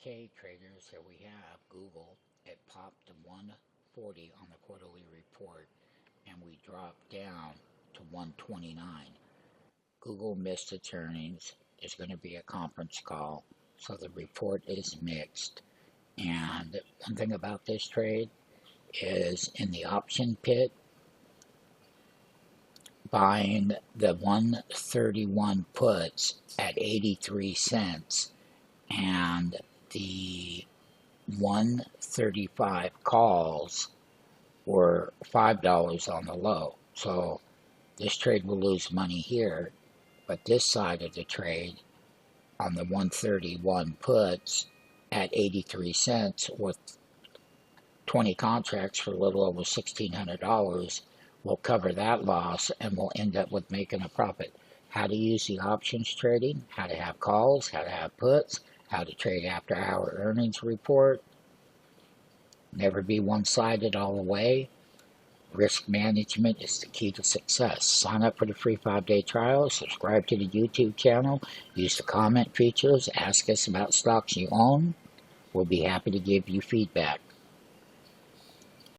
Okay, traders, here we have Google. It popped to 140 on the quarterly report, and we dropped down to 129. Google missed its earnings. There's going to be a conference call, so the report is mixed. And one thing about this trade is in the option pit, buying the 131 puts at 83 cents and the 135 calls were $5 on the low. So this trade will lose money here, but this side of the trade on the 131 puts at 83 cents with 20 contracts for a little over $1,600 will cover that loss, and we'll end up with making a profit. How to use the options trading, how to have calls, how to have puts, how to trade after our earnings report. Never be one-sided all the way. Risk management is the key to success. Sign up for the free 5-day trial. Subscribe to the YouTube channel. Use the comment features. Ask us about stocks you own. We'll be happy to give you feedback.